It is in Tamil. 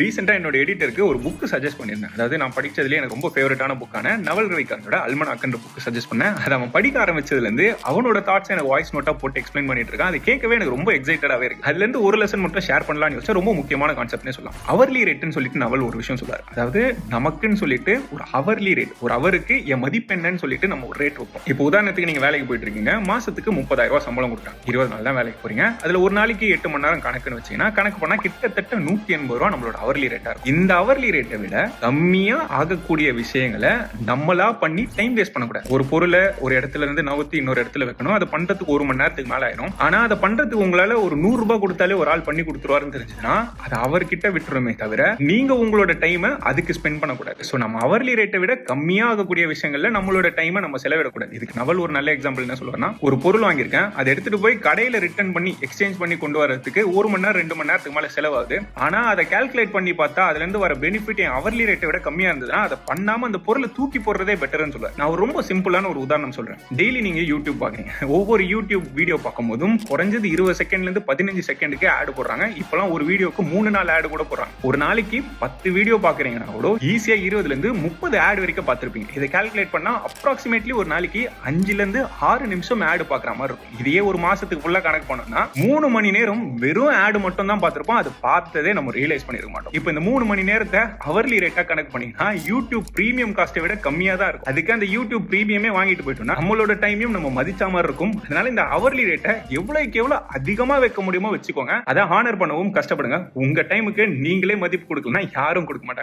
ரீசெண்டா என்னோட எடிட்டருக்கு ஒரு புக் சஜஸ்ட் பண்ணியிருந்தேன். அதாவது நான் படிச்சதுலயே எனக்கு ரொம்ப ஃபேவரட்டான புக்கான நவல் ரவிகாந்தோட அல்மனாக்ன்ற புக் சஜஸ்ட் பண்ணேன். அதை அவன் படிக்க ஆரம்பிச்சதுல இருந்து அவனோட தாட்ஸ் எனக்கு வாய்ஸ் நோட்டா போட்டு எக்ஸ்பிளைன் பண்ணிட்டு இருக்கான். அதை கேட்கவே எனக்கு ரொம்ப எக்ஸைட்டடாவே இருக்கு. அதுல இருந்து ஒரு லெசன் மட்டும் ஷேர் பண்ணலாம்னு யோசிச்சா ரொம்ப முக்கியமான கான்செப்ட்னே சொல்லலாம். அவர்லி ரேட்னு சொல்லிட்டு நவல் ஒரு விஷயம் சொல்றாரு. அதாவது நமக்குன்னு சொல்லிட்டு ஒரு அவர்லி ரேட், ஒரு அவருக்கு என் மதிப்பெண்ணன்னு சொல்லிட்டு நம்ம ஒரு ரேட் வைப்போம். இப்போ உதாரணத்துக்கு நீங்க வேலைக்கு போயிட்டு இருக்கீங்க, மாசத்துக்கு 30,000 ரூபாய் சம்பளம் கொடுக்குறாங்க. 20 நாள் தான் வேலைக்கு போறீங்க. அதுல ஒரு நாளைக்கு 8 மணி நேரம் கணக்குன்னு வச்சீங்கன்னா கணக்கு பண்ணா கிட்டத்தட்ட 180 ரூபாய் நம்மளோட அவர்லி ரேட்டா இருக்கும். இந்த அவர்லி ரேட்டை விட கம்மியா ஆகக்கூடிய விஷயங்களை நம்மளா பண்ணி டைம் வேஸ்ட் பண்ணக்கூடாது. ஒரு பொருளை ஒரு இடத்துல இருந்து நவுத்தி இன்னொரு இடத்துல வைக்கணும். அதை பண்றதுக்கு 1 மணி நேரத்துக்கு மேல ஆயிடும். ஆனா அதை பண்றதுக்கு உங்களால ஒரு 100 ரூபாய் கொடுத்தாலே ஒரு ஆள் பண்ணி கொடுத்துருவாருன்னு தெரிஞ்சதுன்னா அது அவர்கிட்ட விட்டுருமே தவிர நீங்க உங்களோட டைமை அதுக்கு ஸ்பெண்ட் பண்ணக்கூடாது. சோ நம்ம அவர்லி ரேட்டை விட கம்மியா ஆகக்கூடிய விஷயங்கள்ல நம்மளோட டைமை நம்ம செலவிடக்கூடாது. இதுக்கு நவல் ஒரு நல்ல எக்ஸாம்பிள் என்ன சொல்லுவேன்னா, ஒரு பொருள் வாங்கியிருக்கேன், அதை எடுத்துட்டு போய் கடையில ரிட்டர்ன் பண்ணி எக்ஸ்சேஞ்ச் பண்ணி கொண்டு வரதுக்கு 1 மணி நேரம் 2 மணி நேரத்துக்கு மேல செலவாகுது. ஆனா அதை கால்குலேட் பண்ணி பார்த்தா அதுல இருந்து வர பெனிஃபிட் என் அவர்லி ரேட்டை விட கம்மியா இருந்ததுன்னா அதை பண்ணாம அந்த பொருளை தூக்கி போடுறதே பெட்டர்னு சொல்றேன். நான் ரொம்ப சிம்பிளான ஒரு உதாரணம் சொல்றேன். டெய்லி நீங்க யூடியூப் பாக்குறீங்க. ஒவ்வொரு யூடியூப் வீடியோ பார்க்கும் போதும் குறைஞ்சது 20 செகண்ட்ல இருந்து 15 செகண்டுக்கு ஆட் போடுறாங்க. இப்பெல்லாம் ஒரு வீடியோக்கு 3 நாள் ஆட் கூட போடுறாங்க. ஒரு நாளைக்கு 10 வீடியோ பாக்குறீங்கன்னா கூட ஈஸியா 20ல இருந்து 30 ஆட் வரைக்கும் பார்த்திருப்பீங்க. இதை கால்குலேட் பண்ணா அப்ராக்சிமேட்லி ஒரு நாளைக்கு 5ல இருந்து 6 நிமிஷம் ஆட் பாக்குற மாதிரி இருக்கும். இதையே ஒரு மாசத்துக்கு ஃபுல்லா கணக்கு பண்ணோம்னா 3 மணி நேரம் வெறும் ஆட் மட்டும் தான் பார்த்திருப்போம். அது பார்த்ததே நம்ம ரியலைஸ் பண்ணிருக்க மாட்டோம். இப்போ இந்த 3 மணி நேரத்தை அவர்லி ரேட்டா கணக்கு பண்ணீங்கன்னா யூடியூப் பிரீமியம் காஸ்ட்டை விட கம்மியா தான் இருக்கும். அதுக்கு அந்த யூடியூப் பிரீமியமே வாங்கிட்டு போயிட்டோம்னா நம்மளோட டைமையும் நம்ம மதிச்ச மாதிரி இருக்கும். அதனால இந்த அவர்லி ரேட்டை எவ்வளவுக்கு எவ்வளவு அதிகமா வைக்க முடியுமோ வச்சுக்கோங்க. அதை ஹானர் பண்ணவும் கஷ்டப்படுங்க. உங்க டைமுக்கு நீங்களே மதிப்பு கொடுக்கலன்னா யாரும் கொடுக்க மாட்டாங்க.